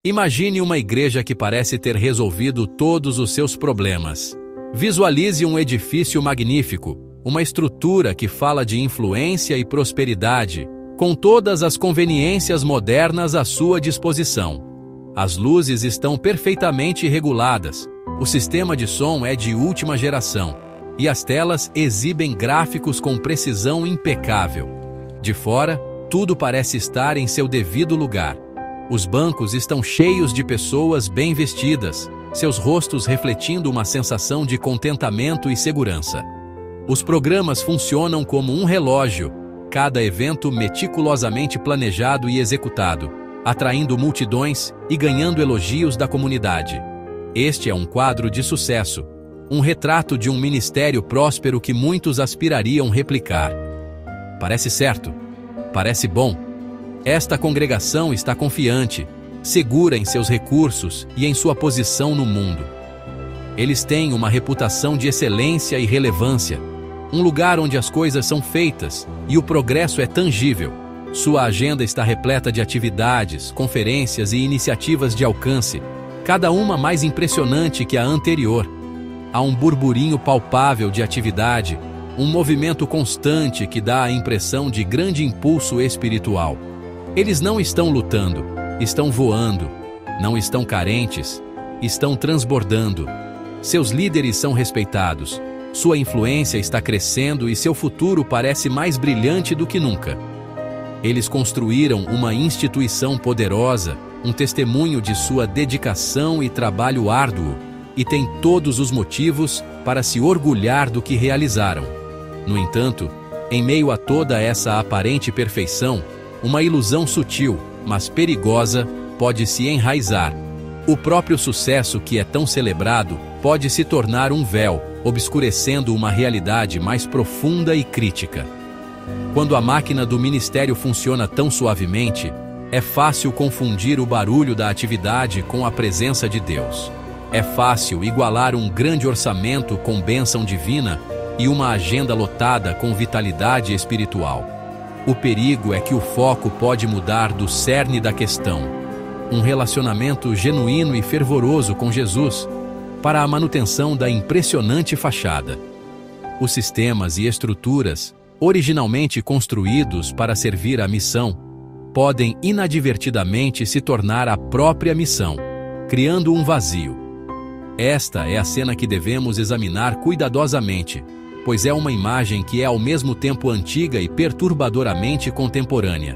Imagine uma igreja que parece ter resolvido todos os seus problemas. Visualize um edifício magnífico, uma estrutura que fala de influência e prosperidade, com todas as conveniências modernas à sua disposição. As luzes estão perfeitamente reguladas, o sistema de som é de última geração, e as telas exibem gráficos com precisão impecável. De fora, tudo parece estar em seu devido lugar. Os bancos estão cheios de pessoas bem vestidas, seus rostos refletindo uma sensação de contentamento e segurança. Os programas funcionam como um relógio, cada evento meticulosamente planejado e executado, atraindo multidões e ganhando elogios da comunidade. Este é um quadro de sucesso, um retrato de um ministério próspero que muitos aspirariam replicar. Parece certo, parece bom. Esta congregação está confiante, segura em seus recursos e em sua posição no mundo. Eles têm uma reputação de excelência e relevância, um lugar onde as coisas são feitas e o progresso é tangível. Sua agenda está repleta de atividades, conferências e iniciativas de alcance, cada uma mais impressionante que a anterior. Há um burburinho palpável de atividade, um movimento constante que dá a impressão de grande impulso espiritual. Eles não estão lutando, estão voando, não estão carentes, estão transbordando. Seus líderes são respeitados, sua influência está crescendo e seu futuro parece mais brilhante do que nunca. Eles construíram uma instituição poderosa, um testemunho de sua dedicação e trabalho árduo, e têm todos os motivos para se orgulhar do que realizaram. No entanto, em meio a toda essa aparente perfeição, uma ilusão sutil, mas perigosa, pode se enraizar. O próprio sucesso que é tão celebrado pode se tornar um véu, obscurecendo uma realidade mais profunda e crítica. Quando a máquina do ministério funciona tão suavemente, é fácil confundir o barulho da atividade com a presença de Deus. É fácil igualar um grande orçamento com bênção divina e uma agenda lotada com vitalidade espiritual. O perigo é que o foco pode mudar do cerne da questão, um relacionamento genuíno e fervoroso com Jesus, para a manutenção da impressionante fachada. Os sistemas e estruturas, originalmente construídos para servir à missão, podem inadvertidamente se tornar a própria missão, criando um vazio. Esta é a cena que devemos examinar cuidadosamente, pois é uma imagem que é ao mesmo tempo antiga e perturbadoramente contemporânea.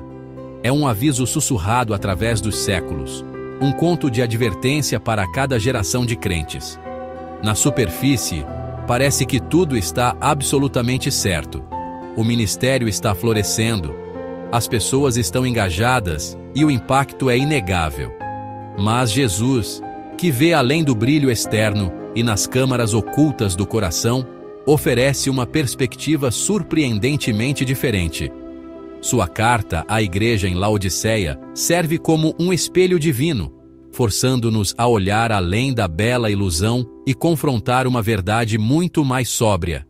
É um aviso sussurrado através dos séculos, um conto de advertência para cada geração de crentes. Na superfície, parece que tudo está absolutamente certo. O ministério está florescendo, as pessoas estão engajadas e o impacto é inegável. Mas Jesus, que vê além do brilho externo e nas câmaras ocultas do coração, oferece uma perspectiva surpreendentemente diferente. Sua carta à igreja em Laodiceia serve como um espelho divino, forçando-nos a olhar além da bela ilusão e confrontar uma verdade muito mais sóbria.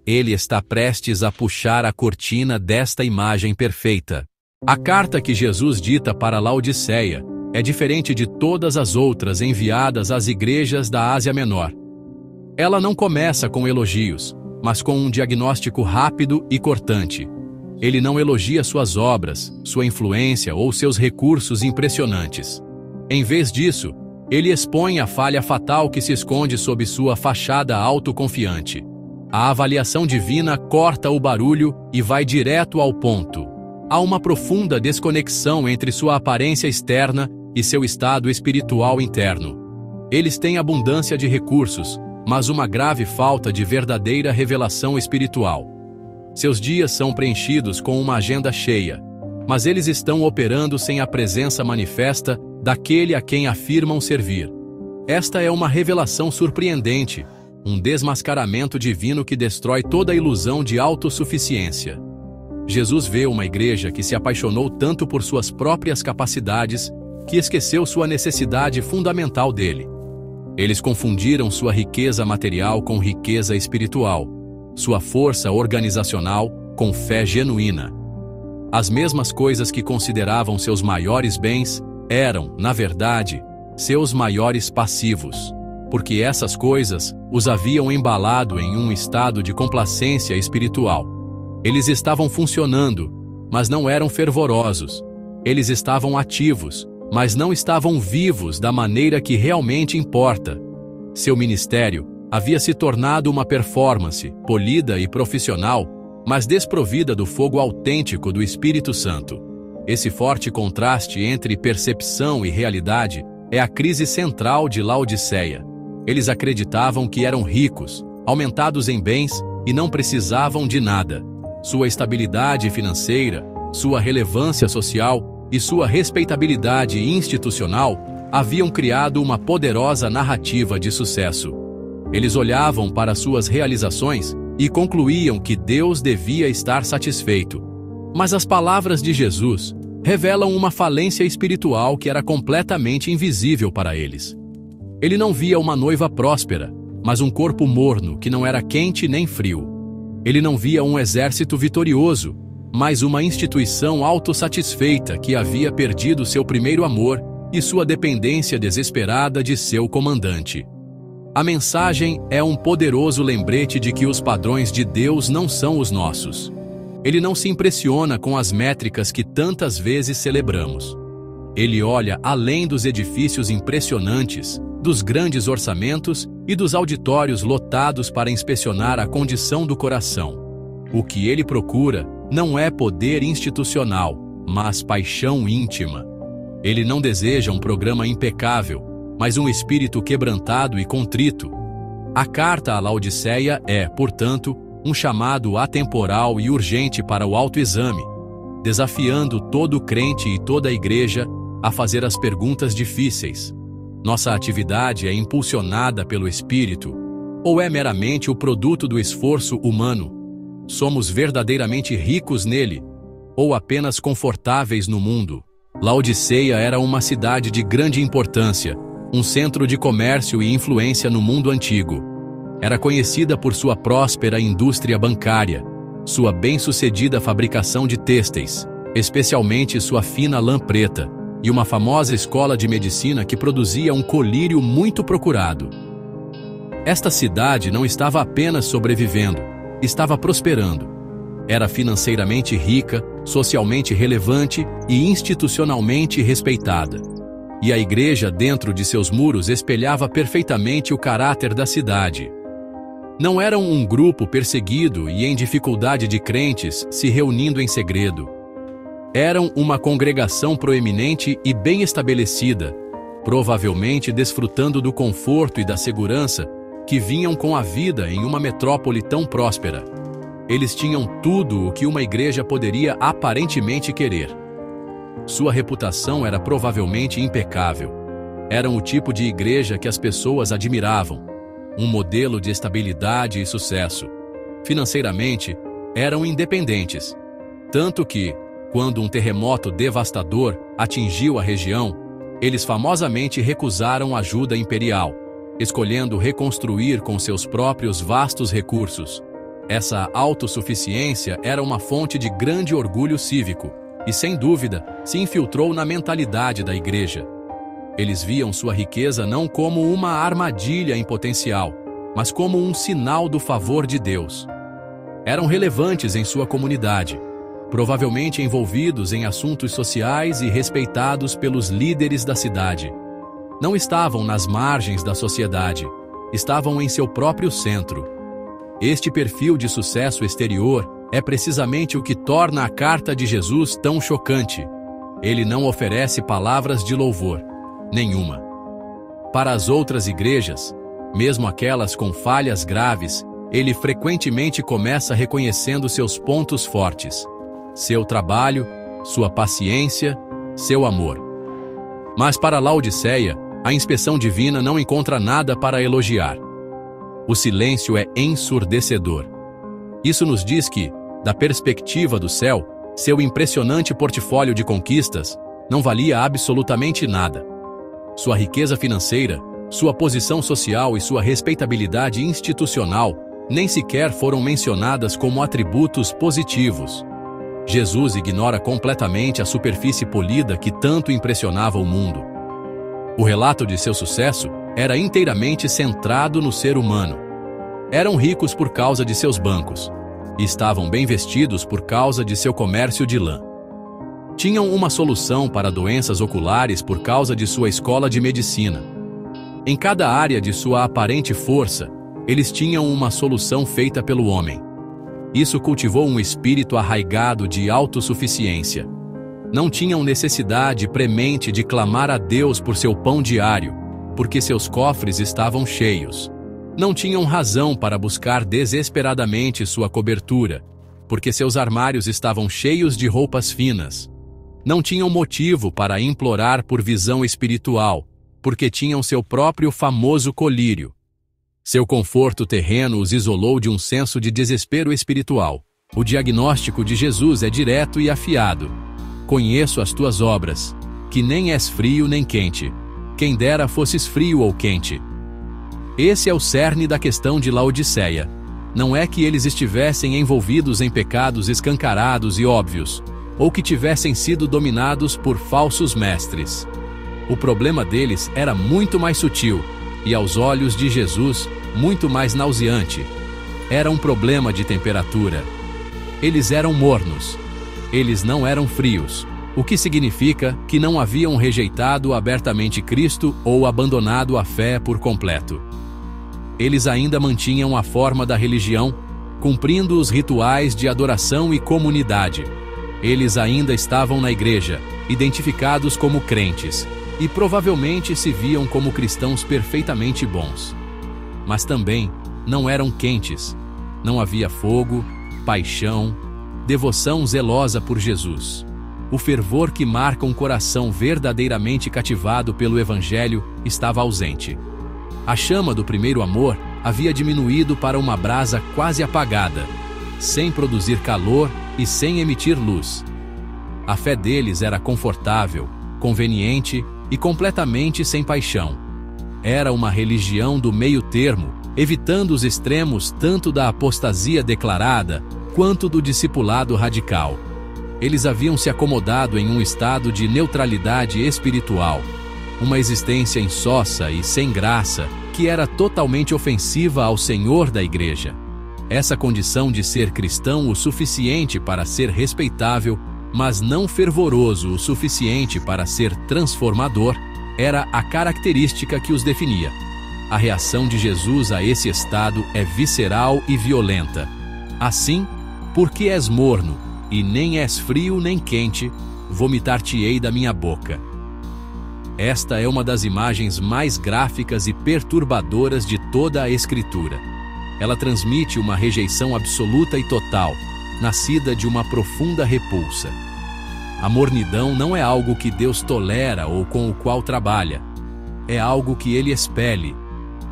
Ele está prestes a puxar a cortina desta imagem perfeita. A carta que Jesus dita para Laodiceia é diferente de todas as outras enviadas às igrejas da Ásia Menor. Ela não começa com elogios, mas com um diagnóstico rápido e cortante. Ele não elogia suas obras, sua influência ou seus recursos impressionantes. Em vez disso, ele expõe a falha fatal que se esconde sob sua fachada autoconfiante. A avaliação divina corta o barulho e vai direto ao ponto. Há uma profunda desconexão entre sua aparência externa e seu estado espiritual interno. Eles têm abundância de recursos, mas uma grave falta de verdadeira revelação espiritual. Seus dias são preenchidos com uma agenda cheia, mas eles estão operando sem a presença manifesta daquele a quem afirmam servir. Esta é uma revelação surpreendente, um desmascaramento divino que destrói toda a ilusão de autossuficiência. Jesus vê uma igreja que se apaixonou tanto por suas próprias capacidades que esqueceu sua necessidade fundamental dele. Eles confundiram sua riqueza material com riqueza espiritual, sua força organizacional com fé genuína. As mesmas coisas que consideravam seus maiores bens eram, na verdade, seus maiores passivos, porque essas coisas os haviam embalado em um estado de complacência espiritual. Eles estavam funcionando, mas não eram fervorosos. Eles estavam ativos, mas não estavam vivos da maneira que realmente importa. Seu ministério havia se tornado uma performance, polida e profissional, mas desprovida do fogo autêntico do Espírito Santo. Esse forte contraste entre percepção e realidade é a crise central de Laodiceia. Eles acreditavam que eram ricos, aumentados em bens e não precisavam de nada. Sua estabilidade financeira, sua relevância social e sua respeitabilidade institucional haviam criado uma poderosa narrativa de sucesso. Eles olhavam para suas realizações e concluíam que Deus devia estar satisfeito. Mas as palavras de Jesus revelam uma falência espiritual que era completamente invisível para eles. Ele não via uma noiva próspera, mas um corpo morno que não era quente nem frio. Ele não via um exército vitorioso, mas uma instituição autossatisfeita que havia perdido seu primeiro amor e sua dependência desesperada de seu comandante. A mensagem é um poderoso lembrete de que os padrões de Deus não são os nossos. Ele não se impressiona com as métricas que tantas vezes celebramos. Ele olha além dos edifícios impressionantes, dos grandes orçamentos e dos auditórios lotados para inspecionar a condição do coração. O que ele procura não é poder institucional, mas paixão íntima. Ele não deseja um programa impecável, mas um espírito quebrantado e contrito. A carta à Laodiceia é, portanto, um chamado atemporal e urgente para o autoexame, desafiando todo crente e toda a igreja a fazer as perguntas difíceis. Nossa atividade é impulsionada pelo Espírito, ou é meramente o produto do esforço humano? Somos verdadeiramente ricos nele, ou apenas confortáveis no mundo? Laodiceia era uma cidade de grande importância, um centro de comércio e influência no mundo antigo. Era conhecida por sua próspera indústria bancária, sua bem-sucedida fabricação de têxteis, especialmente sua fina lã preta, e uma famosa escola de medicina que produzia um colírio muito procurado. Esta cidade não estava apenas sobrevivendo, estava prosperando. Era financeiramente rica, socialmente relevante e institucionalmente respeitada. E a igreja dentro de seus muros espelhava perfeitamente o caráter da cidade. Não eram um grupo perseguido e em dificuldade de crentes se reunindo em segredo. Eram uma congregação proeminente e bem estabelecida, provavelmente desfrutando do conforto e da segurança que vinham com a vida em uma metrópole tão próspera. Eles tinham tudo o que uma igreja poderia aparentemente querer. Sua reputação era provavelmente impecável. Eram o tipo de igreja que as pessoas admiravam, um modelo de estabilidade e sucesso. Financeiramente, eram independentes, tanto que, quando um terremoto devastador atingiu a região, eles famosamente recusaram ajuda imperial, escolhendo reconstruir com seus próprios vastos recursos. Essa autossuficiência era uma fonte de grande orgulho cívico e, sem dúvida, se infiltrou na mentalidade da igreja. Eles viam sua riqueza não como uma armadilha em potencial, mas como um sinal do favor de Deus. Eram relevantes em sua comunidade, provavelmente envolvidos em assuntos sociais e respeitados pelos líderes da cidade. Não estavam nas margens da sociedade, estavam em seu próprio centro. Este perfil de sucesso exterior é precisamente o que torna a carta de Jesus tão chocante. Ele não oferece palavras de louvor, nenhuma. Para as outras igrejas, mesmo aquelas com falhas graves, ele frequentemente começa reconhecendo seus pontos fortes: seu trabalho, sua paciência, seu amor. Mas para Laodiceia, a inspeção divina não encontra nada para elogiar. O silêncio é ensurdecedor. Isso nos diz que, da perspectiva do céu, seu impressionante portfólio de conquistas não valia absolutamente nada. Sua riqueza financeira, sua posição social e sua respeitabilidade institucional nem sequer foram mencionadas como atributos positivos. Jesus ignora completamente a superfície polida que tanto impressionava o mundo. O relato de seu sucesso era inteiramente centrado no ser humano. Eram ricos por causa de seus bancos, e estavam bem vestidos por causa de seu comércio de lã. Tinham uma solução para doenças oculares por causa de sua escola de medicina. Em cada área de sua aparente força, eles tinham uma solução feita pelo homem. Isso cultivou um espírito arraigado de autossuficiência. Não tinham necessidade premente de clamar a Deus por seu pão diário, porque seus cofres estavam cheios. Não tinham razão para buscar desesperadamente sua cobertura, porque seus armários estavam cheios de roupas finas. Não tinham motivo para implorar por visão espiritual, porque tinham seu próprio famoso colírio. Seu conforto terreno os isolou de um senso de desespero espiritual. O diagnóstico de Jesus é direto e afiado. Conheço as tuas obras, que nem és frio nem quente. Quem dera fosses frio ou quente. Esse é o cerne da questão de Laodiceia. Não é que eles estivessem envolvidos em pecados escancarados e óbvios, ou que tivessem sido dominados por falsos mestres. O problema deles era muito mais sutil, e aos olhos de Jesus, muito mais nauseante. Era um problema de temperatura. Eles eram mornos. Eles não eram frios, o que significa que não haviam rejeitado abertamente Cristo ou abandonado a fé por completo. Eles ainda mantinham a forma da religião, cumprindo os rituais de adoração e comunidade. Eles ainda estavam na igreja, identificados como crentes, e provavelmente se viam como cristãos perfeitamente bons. Mas também não eram quentes. Não havia fogo, paixão, devoção zelosa por Jesus. O fervor que marca um coração verdadeiramente cativado pelo Evangelho estava ausente. A chama do primeiro amor havia diminuído para uma brasa quase apagada, sem produzir calor e sem emitir luz. A fé deles era confortável, conveniente e completamente sem paixão. Era uma religião do meio termo, evitando os extremos tanto da apostasia declarada quanto do discipulado radical. Eles haviam se acomodado em um estado de neutralidade espiritual, uma existência insossa e sem graça que era totalmente ofensiva ao Senhor da Igreja. Essa condição de ser cristão o suficiente para ser respeitável, mas não fervoroso o suficiente para ser transformador, era a característica que os definia. A reação de Jesus a esse estado é visceral e violenta. Assim, porque és morno, e nem és frio nem quente, vomitar-te-ei da minha boca. Esta é uma das imagens mais gráficas e perturbadoras de toda a Escritura. Ela transmite uma rejeição absoluta e total, nascida de uma profunda repulsa. A mornidão não é algo que Deus tolera ou com o qual trabalha. É algo que Ele expele.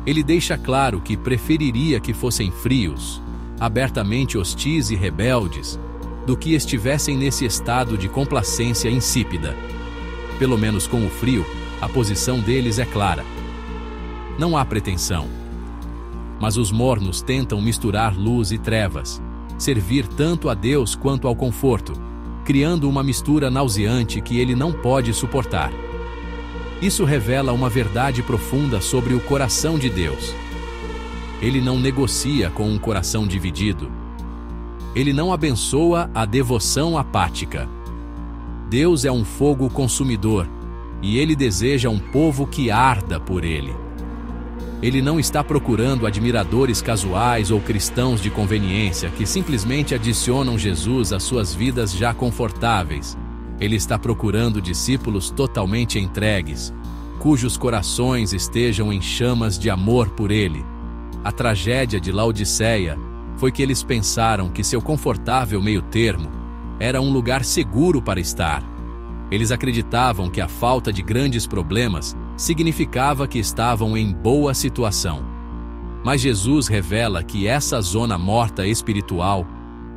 Ele deixa claro que preferiria que fossem frios, abertamente hostis e rebeldes, do que estivessem nesse estado de complacência insípida. Pelo menos com o frio, a posição deles é clara. Não há pretensão. Mas os mornos tentam misturar luz e trevas, servir tanto a Deus quanto ao conforto, criando uma mistura nauseante que ele não pode suportar. Isso revela uma verdade profunda sobre o coração de Deus. Ele não negocia com um coração dividido. Ele não abençoa a devoção apática. Deus é um fogo consumidor, e Ele deseja um povo que arda por Ele. Ele não está procurando admiradores casuais ou cristãos de conveniência que simplesmente adicionam Jesus às suas vidas já confortáveis. Ele está procurando discípulos totalmente entregues, cujos corações estejam em chamas de amor por Ele. A tragédia de Laodiceia foi que eles pensaram que seu confortável meio-termo era um lugar seguro para estar. Eles acreditavam que a falta de grandes problemas significava que estavam em boa situação. Mas Jesus revela que essa zona morta espiritual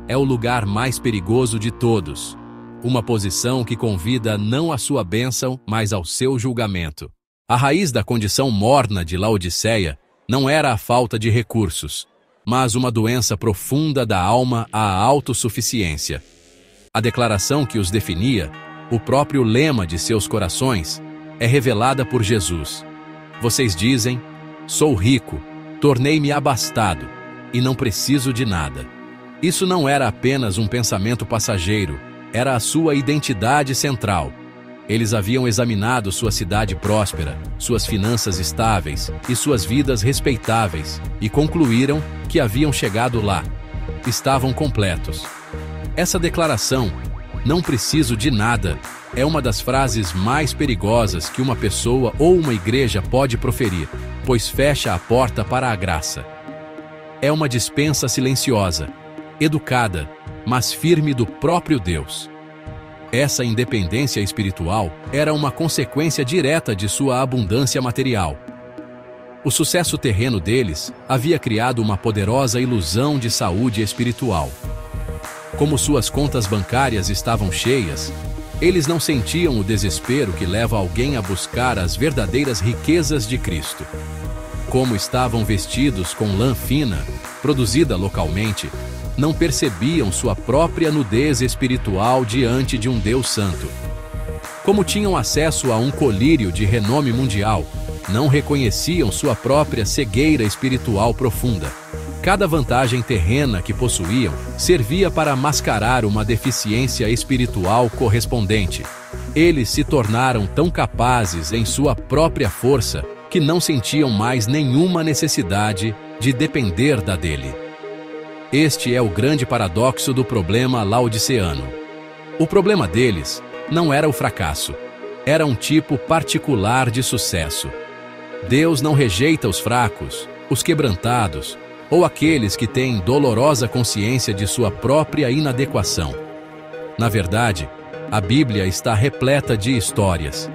é o lugar mais perigoso de todos, uma posição que convida não à sua bênção, mas ao seu julgamento. A raiz da condição morna de Laodiceia não era a falta de recursos, mas uma doença profunda da alma à autossuficiência. A declaração que os definia, o próprio lema de seus corações, é revelada por Jesus. Vocês dizem: sou rico, tornei-me abastado, e não preciso de nada. Isso não era apenas um pensamento passageiro, era a sua identidade central. Eles haviam examinado sua cidade próspera, suas finanças estáveis e suas vidas respeitáveis, e concluíram que haviam chegado lá. Estavam completos. Essa declaração, não preciso de nada, é uma das frases mais perigosas que uma pessoa ou uma igreja pode proferir, pois fecha a porta para a graça. É uma dispensa silenciosa, educada, mas firme do próprio Deus. Essa independência espiritual era uma consequência direta de sua abundância material. O sucesso terreno deles havia criado uma poderosa ilusão de saúde espiritual. Como suas contas bancárias estavam cheias, eles não sentiam o desespero que leva alguém a buscar as verdadeiras riquezas de Cristo. Como estavam vestidos com lã fina, produzida localmente, não percebiam sua própria nudez espiritual diante de um Deus santo. Como tinham acesso a um colírio de renome mundial, não reconheciam sua própria cegueira espiritual profunda. Cada vantagem terrena que possuíam servia para mascarar uma deficiência espiritual correspondente. Eles se tornaram tão capazes em sua própria força que não sentiam mais nenhuma necessidade de depender da dele. Este é o grande paradoxo do problema laodiceano. O problema deles não era o fracasso, era um tipo particular de sucesso. Deus não rejeita os fracos, os quebrantados, ou aqueles que têm dolorosa consciência de sua própria inadequação. Na verdade, a Bíblia está repleta de histórias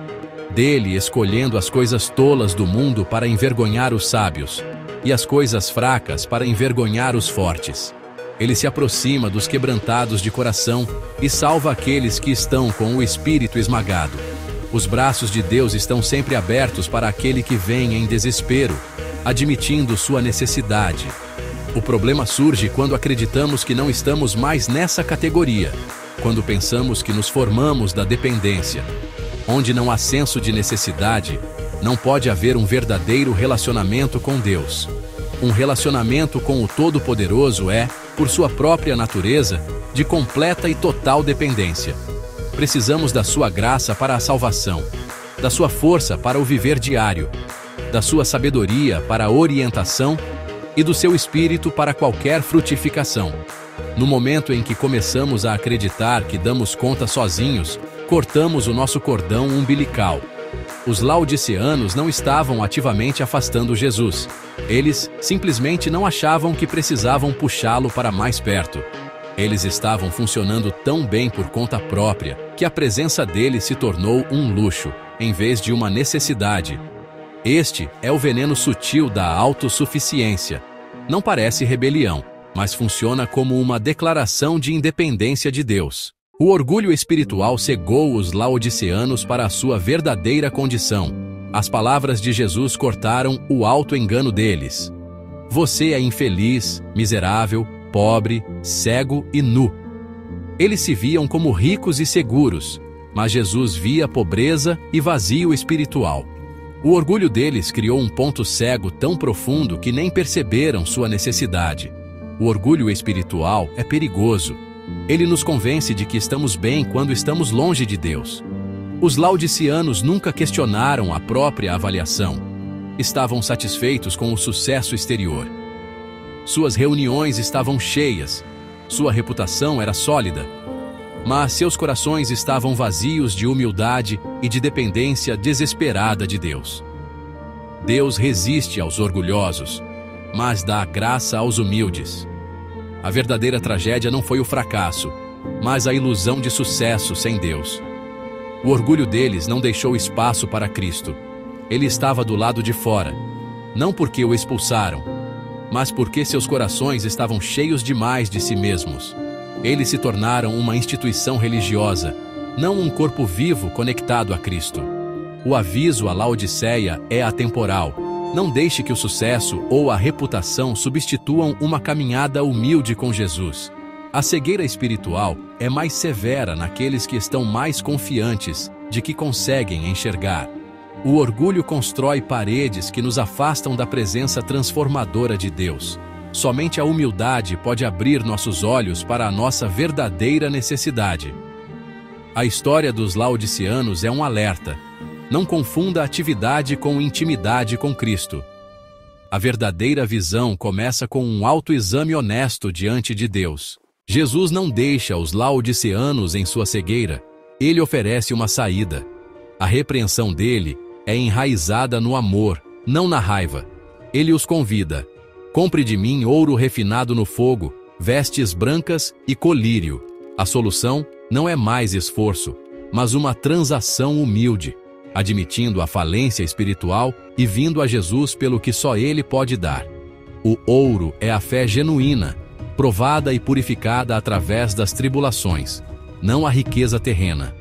dele escolhendo as coisas tolas do mundo para envergonhar os sábios, e as coisas fracas para envergonhar os fortes. Ele se aproxima dos quebrantados de coração e salva aqueles que estão com o espírito esmagado. Os braços de Deus estão sempre abertos para aquele que vem em desespero, admitindo sua necessidade. O problema surge quando acreditamos que não estamos mais nessa categoria, quando pensamos que nos formamos da dependência. Onde não há senso de necessidade, não pode haver um verdadeiro relacionamento com Deus. Um relacionamento com o Todo-Poderoso é, por sua própria natureza, de completa e total dependência. Precisamos da sua graça para a salvação, da sua força para o viver diário, da sua sabedoria para a orientação e do seu espírito para qualquer frutificação. No momento em que começamos a acreditar que damos conta sozinhos, cortamos o nosso cordão umbilical. Os laodiceanos não estavam ativamente afastando Jesus. Eles simplesmente não achavam que precisavam puxá-lo para mais perto. Eles estavam funcionando tão bem por conta própria que a presença dele se tornou um luxo, em vez de uma necessidade. Este é o veneno sutil da autossuficiência. Não parece rebelião, mas funciona como uma declaração de independência de Deus. O orgulho espiritual cegou os laodiceanos para a sua verdadeira condição. As palavras de Jesus cortaram o auto-engano deles. Você é infeliz, miserável, pobre, cego e nu. Eles se viam como ricos e seguros, mas Jesus via pobreza e vazio espiritual. O orgulho deles criou um ponto cego tão profundo que nem perceberam sua necessidade. O orgulho espiritual é perigoso. Ele nos convence de que estamos bem quando estamos longe de Deus. Os laodiceanos nunca questionaram a própria avaliação. Estavam satisfeitos com o sucesso exterior. Suas reuniões estavam cheias. Sua reputação era sólida. Mas seus corações estavam vazios de humildade e de dependência desesperada de Deus. Deus resiste aos orgulhosos, mas dá graça aos humildes. A verdadeira tragédia não foi o fracasso, mas a ilusão de sucesso sem Deus. O orgulho deles não deixou espaço para Cristo. Ele estava do lado de fora, não porque o expulsaram, mas porque seus corações estavam cheios demais de si mesmos. Eles se tornaram uma instituição religiosa, não um corpo vivo conectado a Cristo. O aviso à Laodiceia é atemporal. Não deixe que o sucesso ou a reputação substituam uma caminhada humilde com Jesus. A cegueira espiritual é mais severa naqueles que estão mais confiantes de que conseguem enxergar. O orgulho constrói paredes que nos afastam da presença transformadora de Deus. Somente a humildade pode abrir nossos olhos para a nossa verdadeira necessidade. A história dos laodiceanos é um alerta. Não confunda atividade com intimidade com Cristo. A verdadeira visão começa com um autoexame honesto diante de Deus. Jesus não deixa os laodiceanos em sua cegueira. Ele oferece uma saída. A repreensão dele é enraizada no amor, não na raiva. Ele os convida: compre de mim ouro refinado no fogo, vestes brancas e colírio. A solução não é mais esforço, mas uma transação humilde, admitindo a falência espiritual e vindo a Jesus pelo que só Ele pode dar. O ouro é a fé genuína, provada e purificada através das tribulações, não a riqueza terrena.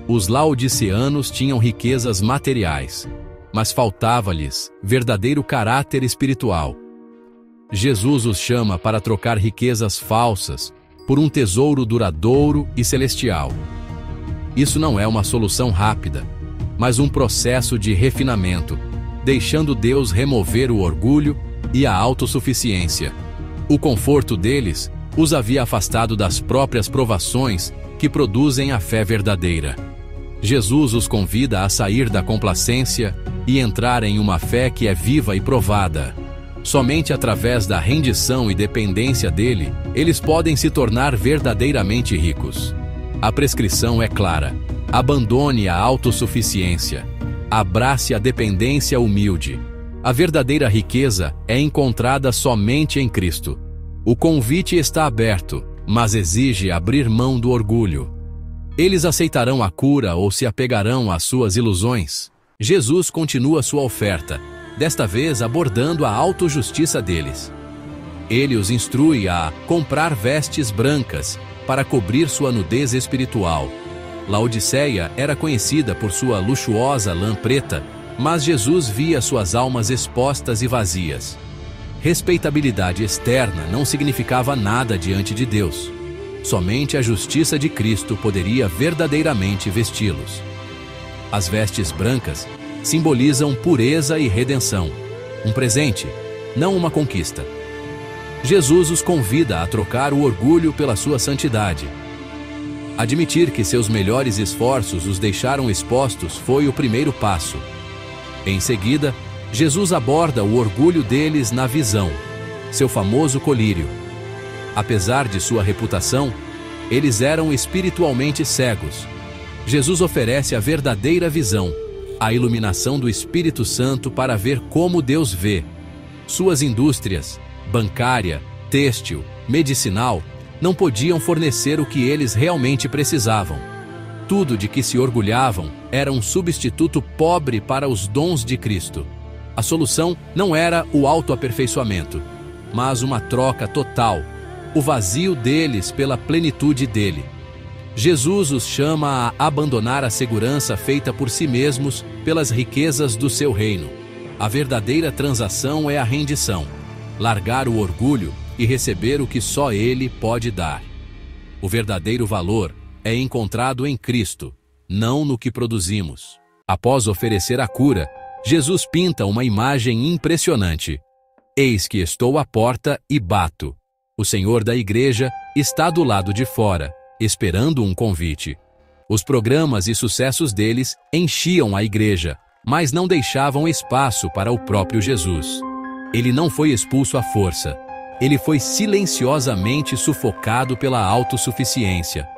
Os laodiceanos tinham riquezas materiais, mas faltava-lhes verdadeiro caráter espiritual. Jesus os chama para trocar riquezas falsas por um tesouro duradouro e celestial. Isso não é uma solução rápida, mas um processo de refinamento, deixando Deus remover o orgulho e a autossuficiência. O conforto deles os havia afastado das próprias provações que produzem a fé verdadeira. Jesus os convida a sair da complacência e entrar em uma fé que é viva e provada. Somente através da rendição e dependência dele, eles podem se tornar verdadeiramente ricos. A prescrição é clara: abandone a autossuficiência. Abrace a dependência humilde. A verdadeira riqueza é encontrada somente em Cristo. O convite está aberto, mas exige abrir mão do orgulho. Eles aceitarão a cura ou se apegarão às suas ilusões? Jesus continua sua oferta, desta vez abordando a autojustiça deles. Ele os instrui a comprar vestes brancas para cobrir sua nudez espiritual. Laodiceia era conhecida por sua luxuosa lã preta, mas Jesus via suas almas expostas e vazias. Respeitabilidade externa não significava nada diante de Deus. Somente a justiça de Cristo poderia verdadeiramente vesti-los. As vestes brancas simbolizam pureza e redenção. Um presente, não uma conquista. Jesus os convida a trocar o orgulho pela sua santidade. Admitir que seus melhores esforços os deixaram expostos foi o primeiro passo. Em seguida, Jesus aborda o orgulho deles na visão, seu famoso colírio. Apesar de sua reputação, eles eram espiritualmente cegos. Jesus oferece a verdadeira visão, a iluminação do Espírito Santo para ver como Deus vê. Suas indústrias, bancária, têxtil, medicinal, não podiam fornecer o que eles realmente precisavam. Tudo de que se orgulhavam era um substituto pobre para os dons de Cristo. A solução não era o autoaperfeiçoamento, mas uma troca total, o vazio deles pela plenitude dele. Jesus os chama a abandonar a segurança feita por si mesmos pelas riquezas do seu reino. A verdadeira transação é a rendição, largar o orgulho e receber o que só Ele pode dar. O verdadeiro valor é encontrado em Cristo, não no que produzimos. Após oferecer a cura, Jesus pinta uma imagem impressionante. Eis que estou à porta e bato. O Senhor da igreja está do lado de fora, esperando um convite. Os programas e sucessos deles enchiam a igreja, mas não deixavam espaço para o próprio Jesus. Ele não foi expulso à força. Ele foi silenciosamente sufocado pela autossuficiência.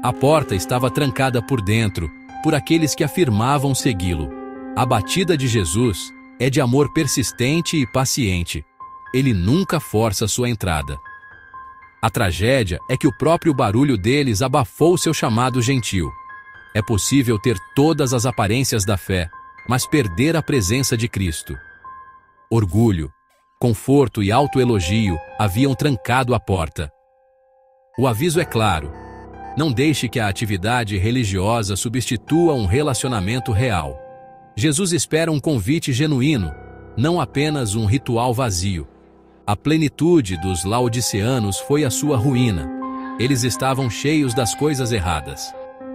A porta estava trancada por dentro, por aqueles que afirmavam segui-lo. A batida de Jesus é de amor persistente e paciente. Ele nunca força sua entrada. A tragédia é que o próprio barulho deles abafou seu chamado gentil. É possível ter todas as aparências da fé, mas perder a presença de Cristo. Orgulho, conforto e autoelogio haviam trancado a porta. O aviso é claro: não deixe que a atividade religiosa substitua um relacionamento real. Jesus espera um convite genuíno, não apenas um ritual vazio. A plenitude dos laodiceanos foi a sua ruína. Eles estavam cheios das coisas erradas.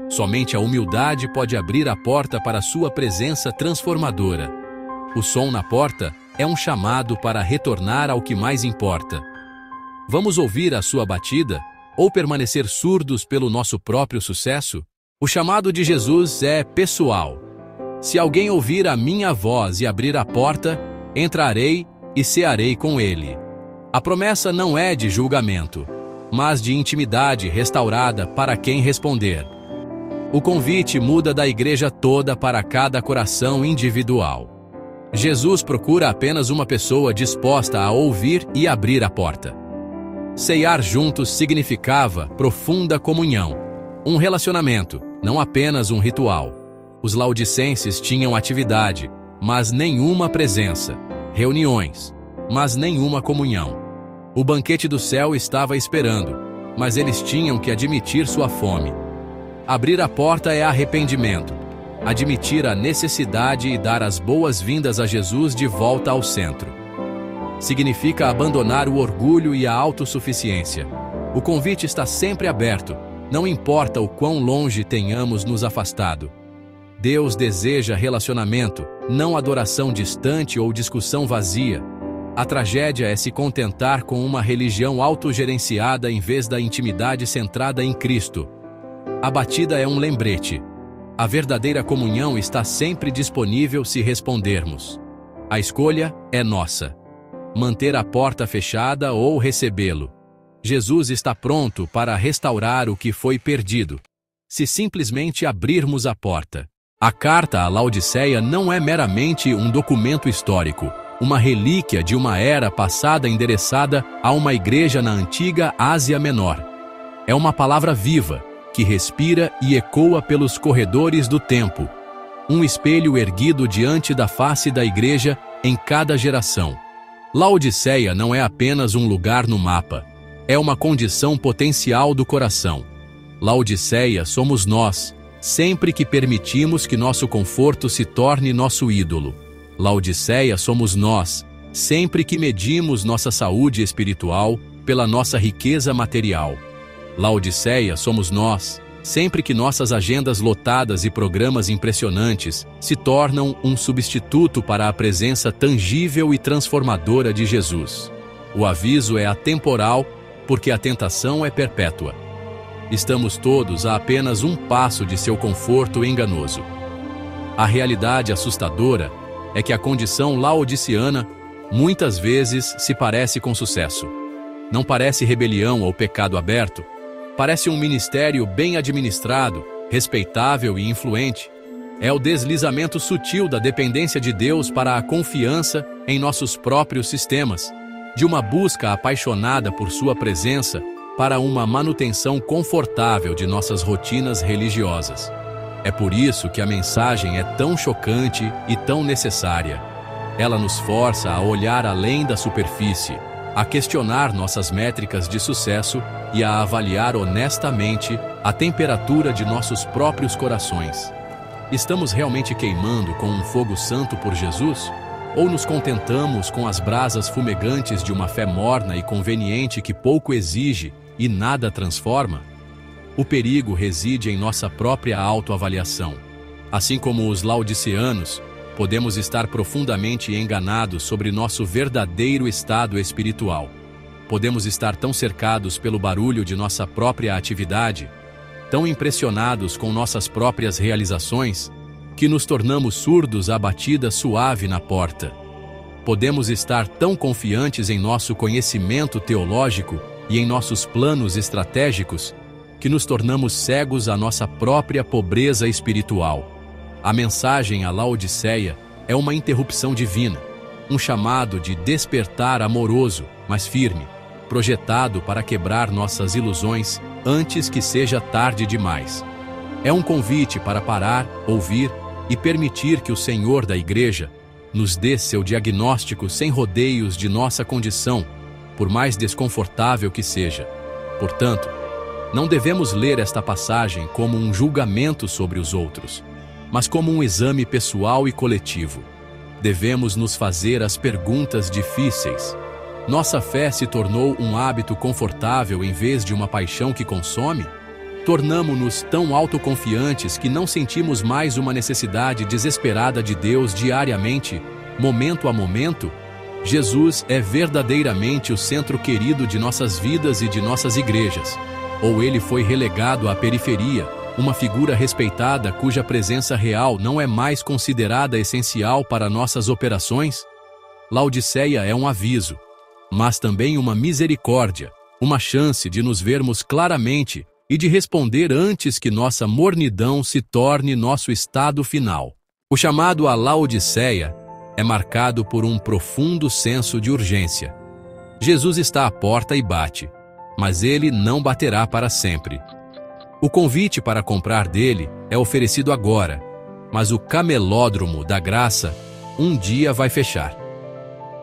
Somente a humildade pode abrir a porta para a sua presença transformadora. O som na porta é um chamado para retornar ao que mais importa. Vamos ouvir a sua batida ou permanecer surdos pelo nosso próprio sucesso? O chamado de Jesus é pessoal. Se alguém ouvir a minha voz e abrir a porta, entrarei e cearei com ele. A promessa não é de julgamento, mas de intimidade restaurada para quem responder. O convite muda da igreja toda para cada coração individual. Jesus procura apenas uma pessoa disposta a ouvir e abrir a porta. Ceiar juntos significava profunda comunhão, um relacionamento, não apenas um ritual. Os laodicenses tinham atividade, mas nenhuma presença, reuniões, mas nenhuma comunhão. O banquete do céu estava esperando, mas eles tinham que admitir sua fome. Abrir a porta é arrependimento, admitir a necessidade e dar as boas-vindas a Jesus de volta ao centro. Significa abandonar o orgulho e a autossuficiência. O convite está sempre aberto, não importa o quão longe tenhamos nos afastado. Deus deseja relacionamento, não adoração distante ou discussão vazia. A tragédia é se contentar com uma religião autogerenciada em vez da intimidade centrada em Cristo. A batida é um lembrete. A verdadeira comunhão está sempre disponível se respondermos. A escolha é nossa. Manter a porta fechada ou recebê-lo. Jesus está pronto para restaurar o que foi perdido, se simplesmente abrirmos a porta. A carta à Laodiceia não é meramente um documento histórico, uma relíquia de uma era passada endereçada a uma igreja na antiga Ásia Menor. É uma palavra viva, que respira e ecoa pelos corredores do tempo. Um espelho erguido diante da face da igreja em cada geração. Laodiceia não é apenas um lugar no mapa, é uma condição potencial do coração. Laodiceia somos nós, sempre que permitimos que nosso conforto se torne nosso ídolo. Laodiceia somos nós, sempre que medimos nossa saúde espiritual pela nossa riqueza material. Laodiceia somos nós, sempre que nossas agendas lotadas e programas impressionantes se tornam um substituto para a presença tangível e transformadora de Jesus. O aviso é atemporal, porque a tentação é perpétua. Estamos todos a apenas um passo de seu conforto enganoso. A realidade assustadora é que a condição laodiceana muitas vezes se parece com sucesso. Não parece rebelião ou pecado aberto, parece um ministério bem administrado, respeitável e influente. É o deslizamento sutil da dependência de Deus para a confiança em nossos próprios sistemas, de uma busca apaixonada por sua presença para uma manutenção confortável de nossas rotinas religiosas. É por isso que a mensagem é tão chocante e tão necessária. Ela nos força a olhar além da superfície, a questionar nossas métricas de sucesso e a avaliar honestamente a temperatura de nossos próprios corações. Estamos realmente queimando com um fogo santo por Jesus? Ou nos contentamos com as brasas fumegantes de uma fé morna e conveniente que pouco exige e nada transforma? O perigo reside em nossa própria autoavaliação. Assim como os laodiceanos, podemos estar profundamente enganados sobre nosso verdadeiro estado espiritual. Podemos estar tão cercados pelo barulho de nossa própria atividade, tão impressionados com nossas próprias realizações, que nos tornamos surdos à batida suave na porta. Podemos estar tão confiantes em nosso conhecimento teológico e em nossos planos estratégicos, que nos tornamos cegos à nossa própria pobreza espiritual. A mensagem à Laodiceia é uma interrupção divina, um chamado de despertar amoroso, mas firme, projetado para quebrar nossas ilusões antes que seja tarde demais. É um convite para parar, ouvir e permitir que o Senhor da Igreja nos dê seu diagnóstico sem rodeios de nossa condição, por mais desconfortável que seja. Portanto, não devemos ler esta passagem como um julgamento sobre os outros, mas como um exame pessoal e coletivo. Devemos nos fazer as perguntas difíceis. Nossa fé se tornou um hábito confortável em vez de uma paixão que consome? Tornamo-nos tão autoconfiantes que não sentimos mais uma necessidade desesperada de Deus diariamente, momento a momento? Jesus é verdadeiramente o centro querido de nossas vidas e de nossas igrejas. Ou ele foi relegado à periferia, uma figura respeitada cuja presença real não é mais considerada essencial para nossas operações? Laodiceia é um aviso, mas também uma misericórdia, uma chance de nos vermos claramente e de responder antes que nossa mornidão se torne nosso estado final. O chamado à Laodiceia é marcado por um profundo senso de urgência. Jesus está à porta e bate, mas ele não baterá para sempre. O convite para comprar dele é oferecido agora, mas o camelódromo da graça um dia vai fechar.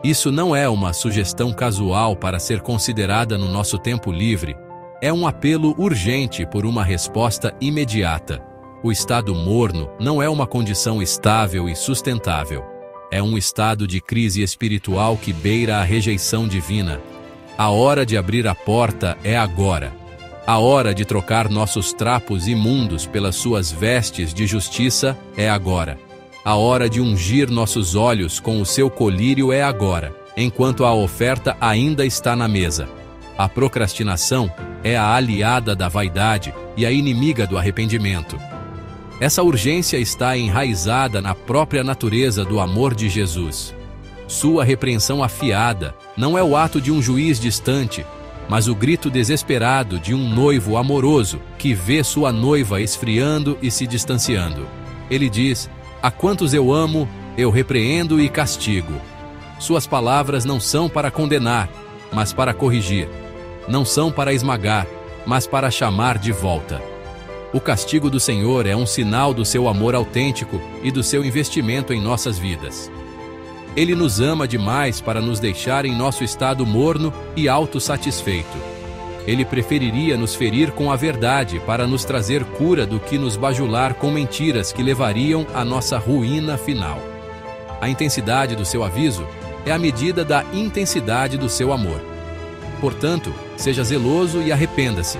Isso não é uma sugestão casual para ser considerada no nosso tempo livre, é um apelo urgente por uma resposta imediata. O estado morno não é uma condição estável e sustentável. É um estado de crise espiritual que beira a rejeição divina. A hora de abrir a porta é agora. A hora de trocar nossos trapos imundos pelas suas vestes de justiça é agora. A hora de ungir nossos olhos com o seu colírio é agora, enquanto a oferta ainda está na mesa. A procrastinação é a aliada da vaidade e a inimiga do arrependimento. Essa urgência está enraizada na própria natureza do amor de Jesus. Sua repreensão afiada não é o ato de um juiz distante, mas o grito desesperado de um noivo amoroso que vê sua noiva esfriando e se distanciando. Ele diz: "A quantos eu amo, eu repreendo e castigo." Suas palavras não são para condenar, mas para corrigir. Não são para esmagar, mas para chamar de volta. O castigo do Senhor é um sinal do seu amor autêntico e do seu investimento em nossas vidas. Ele nos ama demais para nos deixar em nosso estado morno e autossatisfeito. Ele preferiria nos ferir com a verdade para nos trazer cura do que nos bajular com mentiras que levariam à nossa ruína final. A intensidade do seu aviso é a medida da intensidade do seu amor. Portanto, seja zeloso e arrependa-se.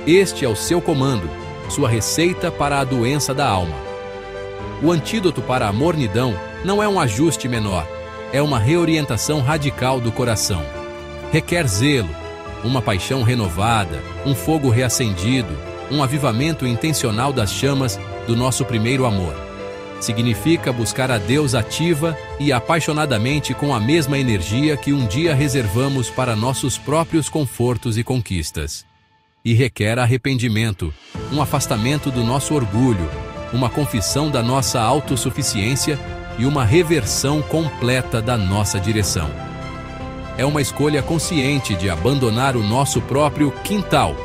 Este é o seu comando, sua receita para a doença da alma. O antídoto para a mornidão não é um ajuste menor, é uma reorientação radical do coração. Requer zelo, uma paixão renovada, um fogo reacendido, um avivamento intencional das chamas do nosso primeiro amor. Significa buscar a Deus ativa e apaixonadamente com a mesma energia que um dia reservamos para nossos próprios confortos e conquistas. E requer arrependimento, um afastamento do nosso orgulho, uma confissão da nossa autossuficiência e uma reversão completa da nossa direção. É uma escolha consciente de abandonar o nosso próprio quintal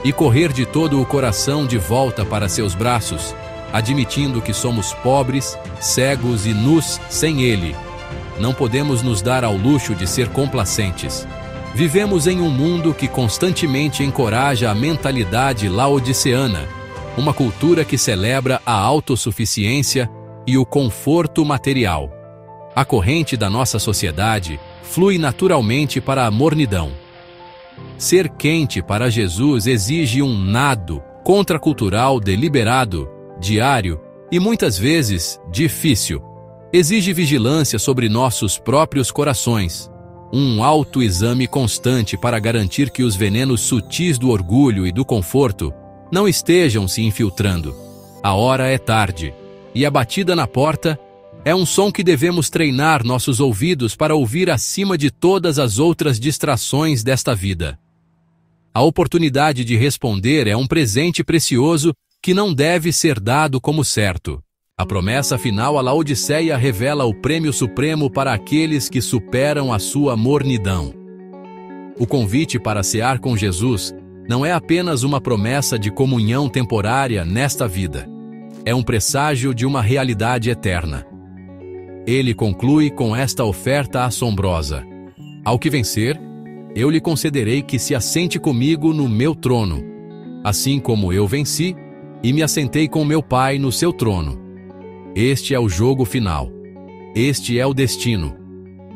e correr de todo o coração de volta para seus braços, admitindo que somos pobres, cegos e nus sem Ele. Não podemos nos dar ao luxo de ser complacentes. Vivemos em um mundo que constantemente encoraja a mentalidade laodiceana, uma cultura que celebra a autossuficiência e o conforto material. A corrente da nossa sociedade flui naturalmente para a mornidão. Ser quente para Jesus exige um nado contracultural deliberado, diário e muitas vezes difícil. Exige vigilância sobre nossos próprios corações, um autoexame constante para garantir que os venenos sutis do orgulho e do conforto não estejam se infiltrando. A hora é tarde, e a batida na porta é um som que devemos treinar nossos ouvidos para ouvir acima de todas as outras distrações desta vida. A oportunidade de responder é um presente precioso que não deve ser dado como certo. A promessa final à Laodiceia revela o prêmio supremo para aqueles que superam a sua mornidão. O convite para cear com Jesus não é apenas uma promessa de comunhão temporária nesta vida. É um presságio de uma realidade eterna. Ele conclui com esta oferta assombrosa: "Ao que vencer, eu lhe concederei que se assente comigo no meu trono, assim como eu venci e me assentei com meu Pai no seu trono." Este é o jogo final. Este é o destino.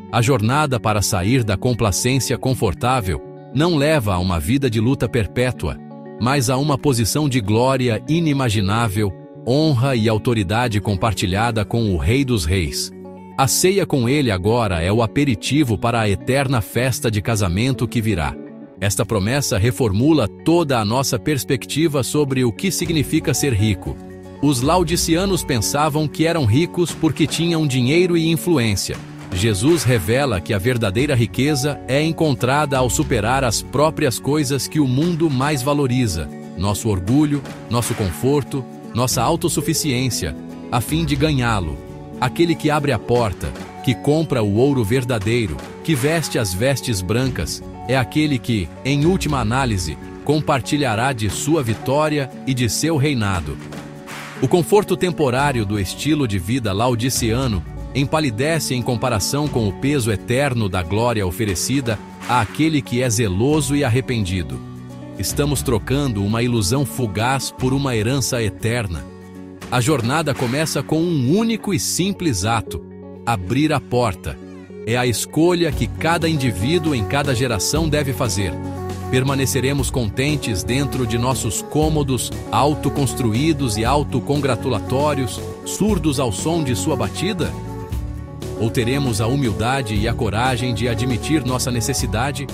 A jornada para sair da complacência confortável não leva a uma vida de luta perpétua, mas a uma posição de glória inimaginável, honra e autoridade compartilhada com o Rei dos Reis. A ceia com ele agora é o aperitivo para a eterna festa de casamento que virá. Esta promessa reformula toda a nossa perspectiva sobre o que significa ser rico. Os laodiceanos pensavam que eram ricos porque tinham dinheiro e influência. Jesus revela que a verdadeira riqueza é encontrada ao superar as próprias coisas que o mundo mais valoriza: nosso orgulho, nosso conforto, nossa autossuficiência, a fim de ganhá-lo. Aquele que abre a porta, que compra o ouro verdadeiro, que veste as vestes brancas, é aquele que, em última análise, compartilhará de sua vitória e de seu reinado. O conforto temporário do estilo de vida laodiceano empalidece em comparação com o peso eterno da glória oferecida àquele que é zeloso e arrependido. Estamos trocando uma ilusão fugaz por uma herança eterna. A jornada começa com um único e simples ato: abrir a porta. É a escolha que cada indivíduo em cada geração deve fazer. Permaneceremos contentes dentro de nossos cômodos, autoconstruídos e autocongratulatórios, surdos ao som de sua batida? Ou teremos a humildade e a coragem de admitir nossa necessidade,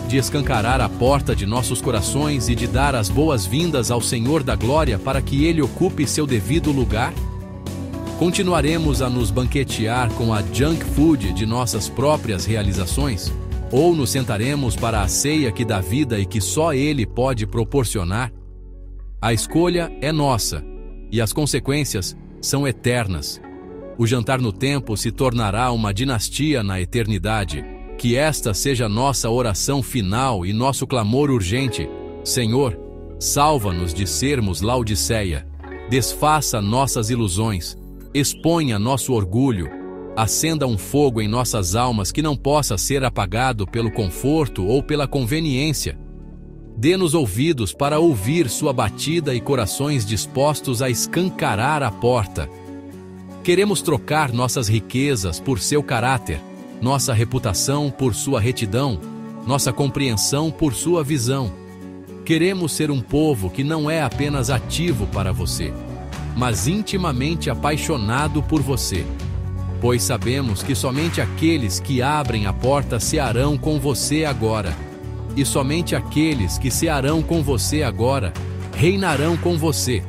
de escancarar a porta de nossos corações e de dar as boas-vindas ao Senhor da Glória para que Ele ocupe seu devido lugar? Continuaremos a nos banquetear com a junk food de nossas próprias realizações? Ou nos sentaremos para a ceia que dá vida e que só Ele pode proporcionar? A escolha é nossa, e as consequências são eternas. O jantar no tempo se tornará uma dinastia na eternidade. Que esta seja nossa oração final e nosso clamor urgente: Senhor, salva-nos de sermos Laodiceia. Desfaça nossas ilusões, exponha nosso orgulho, acenda um fogo em nossas almas que não possa ser apagado pelo conforto ou pela conveniência. Dê-nos ouvidos para ouvir sua batida e corações dispostos a escancarar a porta. Queremos trocar nossas riquezas por seu caráter, nossa reputação por sua retidão, nossa compreensão por sua visão. Queremos ser um povo que não é apenas ativo para você, mas intimamente apaixonado por você. Pois sabemos que somente aqueles que abrem a porta cearão com você agora. E somente aqueles que cearão com você agora reinarão com você,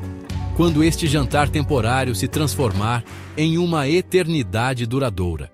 quando este jantar temporário se transformar em uma eternidade duradoura.